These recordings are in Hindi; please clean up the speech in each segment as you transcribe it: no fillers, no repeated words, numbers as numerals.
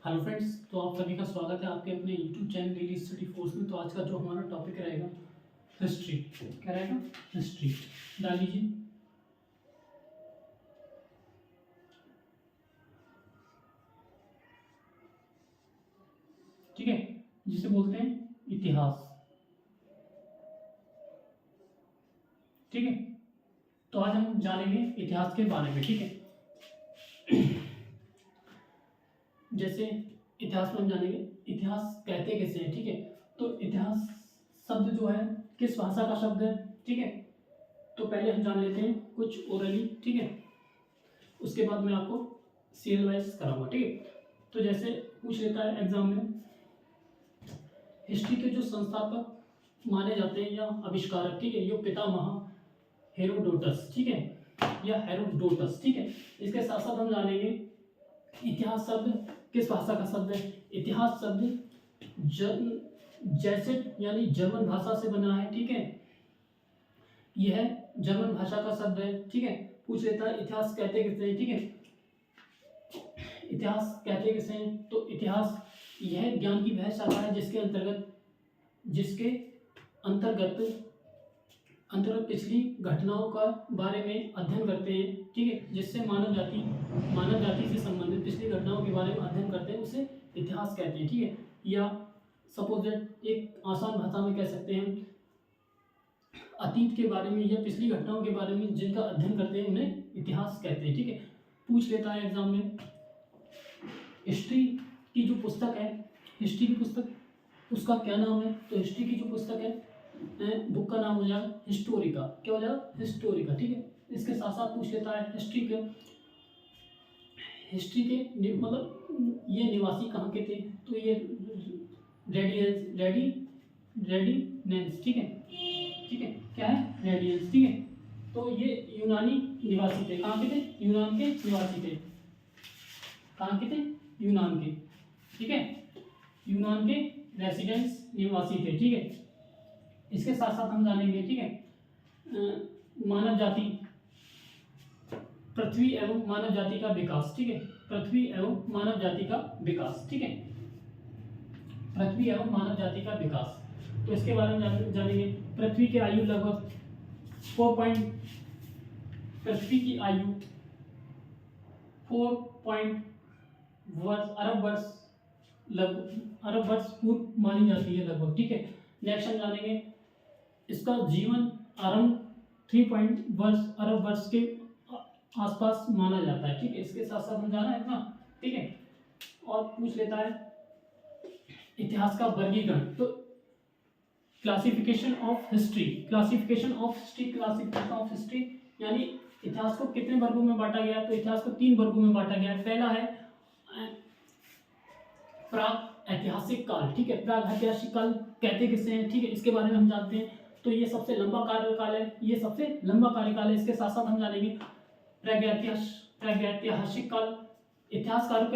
हेलो फ्रेंड्स, तो आप सभी का स्वागत है आपके अपने YouTube channel daily study force में। तो आज का जो हमारा टॉपिक रहेगा हिस्ट्री। क्या रहेगा? हिस्ट्री। डाल लीजिए। ठीक है, जिसे बोलते हैं इतिहास। ठीक है, तो आज हम जानेंगे इतिहास के बारे में। ठीक है, जैसे इतिहास में हम जानेंगे इतिहास कहते किसे हैं। ठीक है, तो इतिहास शब्द जो है किस भाषा का शब्द है। ठीक है, तो पहले हम जान लेते हैं कुछ ओरली। ठीक है, उसके बाद मैं आपको सीरियल वाइज कराऊंगा। ठीक है, तो जैसे पूछ लेता है एग्जाम में, हिस्ट्री के जो संस्थापक माने जाते हैं या आविष्कारक, ठीक है, ये पितामह हेरोडोटस। ठीक है, या हेरोडोटस। ठीक है, इसके साथ साथ हम जानेंगे इतिहास शब्द किस भाषा का शब्द है। इतिहास शब्द जैसे यानी जर्मन भाषा से बना है। ठीक है, यह जर्मन भाषा का शब्द है। ठीक है, पूछ लेता है इतिहास कहते किसे हैं। ठीक है, इतिहास कहते किसे हैं, तो इतिहास यह ज्ञान की वह शाखा है जिसके अंतर्गत पिछली घटनाओं का बारे में अध्ययन करते हैं। ठीक है, जिससे मानव जाति से संबंधित पिछली घटनाओं के बारे में अध्ययन करते हैं, उसे इतिहास कहते हैं। ठीक है, या सपोज दैट एक आसान भाषा में कह सकते हैं अतीत के बारे में या पिछली घटनाओं के बारे में जिनका अध्ययन करते हैं उन्हें इतिहास कहते हैं। ठीक है, पूछ लेता है एग्जाम में हिस्ट्री की जो पुस्तक है, हिस्ट्री की पुस्तक उसका क्या नाम है। तो हिस्ट्री की जो पुस्तक है बुक का नाम हो जाएगा हिस्टोरिका। क्या हो जाएगा? हिस्टोरिका। ठीक है, इसके साथ साथ पूछ लेता है हिस्ट्री के मतलब ये निवासी कहाँ के थे। तो ये रेडिनेंस। ठीक है, ठीक है, क्या है? रेडियंस। ठीक है, तो ये यूनानी निवासी थे। कहाँ के थे? यूनान के निवासी थे। कहाँ के थे? यूनान के। ठीक है, यूनान के रेसिडेंस निवासी थे। ठीक है, इसके साथ साथ हम जानेंगे, ठीक है, मानव जाति, पृथ्वी एवं मानव जाति का विकास। ठीक है, पृथ्वी एवं मानव जाति का विकास। ठीक है, पृथ्वी एवं मानव जाति का विकास। तो इसके बारे में जानेंगे पृथ्वी की आयु लगभग पृथ्वी की आयु 4 अरब वर्ष पूर्व मानी जाती है लगभग। ठीक है, नेक्स्ट हम जानेंगे इसका जीवन आरंभ 3 अरब वर्ष के आसपास माना जाता है। ठीक है, इसके साथ साथ हम जाना है इतना। ठीक है, और पूछ लेता है इतिहास का वर्गीकरण। तो क्लासिफिकेशन ऑफ हिस्ट्री यानी इतिहास को कितने वर्गों में बांटा गया। तो इतिहास को 3 वर्गों में बांटा गया है। पहला है प्राग ऐतिहासिक काल। ठीक है, प्राग ऐतिहासिक काल कहते किसे हैं। ठीक है, इसके बारे में हम जानते हैं। तो ये सबसे लंबा कार्यकाल है, ये सबसे लंबा कार्यकाल है। इसके साथ साथ हम जानेंगे प्रागैतिहासिक काल। इतिहासकारों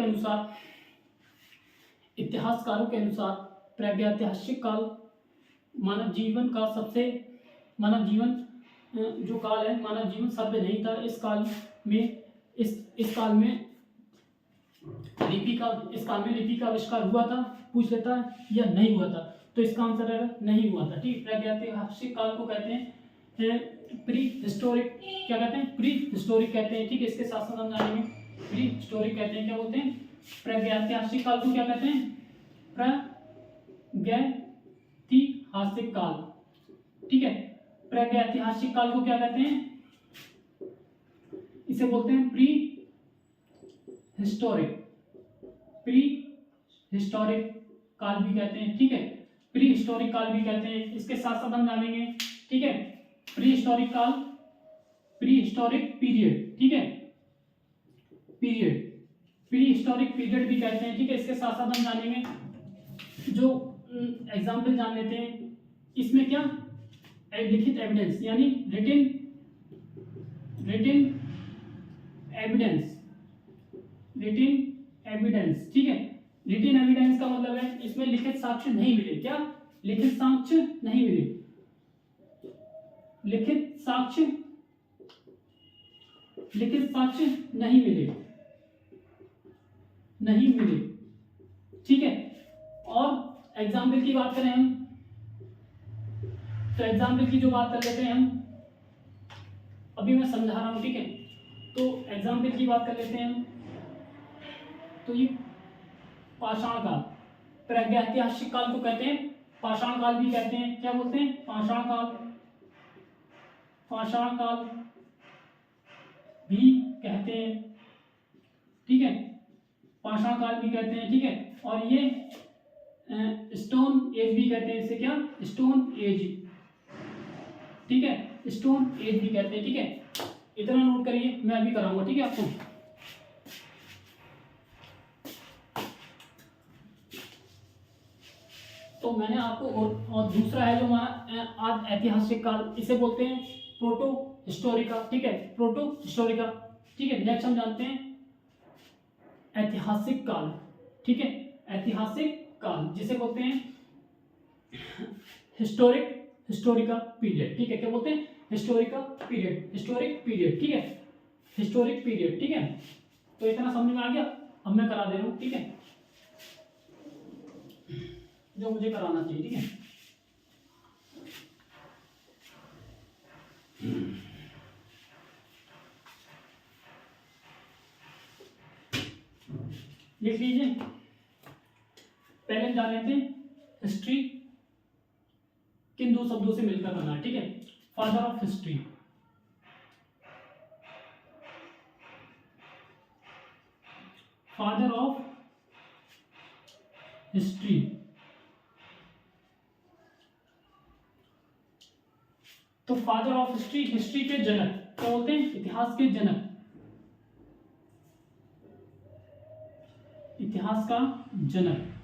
के अनुसार प्रागैतिहासिक काल मानव जीवन जो काल है, मानव जीवन सभ्य नहीं था। इस काल में लिपि का आविष्कार हुआ था। पूछ लेता है या नहीं हुआ था। तो इसका आंसर है नहीं हुआ था। ठीक, प्रागैतिहासिक काल को कहते हैं प्री हिस्टोरिक। क्या कहते हैं? प्री हिस्टोरिक कहते हैं। ठीक है, इसके साथ साथ हम जानेंगे प्री हिस्टोरिक कहते हैं। क्या बोलते हैं? प्रागैतिहासिक काल को क्या कहते हैं? प्रागैतिहासिक काल। ठीक है, प्रागैतिहासिक काल को क्या कहते हैं? इसे बोलते हैं प्री हिस्टोरिक काल भी कहते हैं। ठीक है, प्री हिस्टोरिक काल भी कहते हैं। इसके साथ साथ हम जानेंगे, ठीक है, प्री हिस्टोरिक पीरियड। ठीक है, प्री हिस्टोरिक पीरियड भी कहते हैं। ठीक है, इसके साथ साथ हम जानेंगे जो एग्जाम्पल जान लेते हैं इसमें क्या लिखित एविडेंस यानी रिटन एविडेंस। ठीक है, रिटन एविडेंस का मतलब है इसमें लिखित साक्ष्य नहीं मिले। क्या? लिखित साक्ष्य नहीं मिले। लिखित साक्ष्य नहीं मिले। ठीक है। और एग्जाम्पल की बात करें हम, तो एग्जाम्पल की जो बात कर लेते हैं हम, अभी मैं समझा रहा हूं, ठीक है। तो एग्जाम्पल की बात कर लेते हैं हम। तो ये पाषाण काल, प्रागैतिहासिक काल को कहते हैं पाषाण काल भी कहते हैं। क्या बोलते हैं? पाषाण काल, पाषाण काल भी कहते हैं, ठीक है। पाषाण काल भी कहते हैं, ठीक है। और ये स्टोन एज भी कहते हैं। इसे क्या? स्टोन एज, ठीक है, स्टोन एज भी कहते हैं, ठीक है। इतना नोट करिए, मैं अभी कराऊंगा, ठीक है आपको। तो मैंने आपको और दूसरा है जो हमारा ऐतिहासिक काल, इसे बोलते हैं प्रोटो हिस्टोरिका, ठीक है, प्रोटो हिस्टोरिका, ठीक है। नेक्स्ट हम जानते हैं ऐतिहासिक काल, ठीक है, ऐतिहासिक काल जिसे बोलते हैं हिस्टोरिका पीरियड, ठीक है। क्या बोलते हैं? हिस्टोरिक पीरियड, ठीक है, हिस्टोरिक पीरियड, ठीक है। तो इतना समझ में आ गया। अब मैं करा दे रहा हूं, ठीक है, जो मुझे कराना चाहिए, ठीक है। लिख लीजिए, पहले जान लेते हैं हिस्ट्री किन दो शब्दों से मिलकर बना है, ठीक है। Father of history, father of history, तो फादर ऑफ हिस्ट्री, हिस्ट्री के जनक, क्या बोलते हैं? इतिहास के जनक, इतिहास का जनक,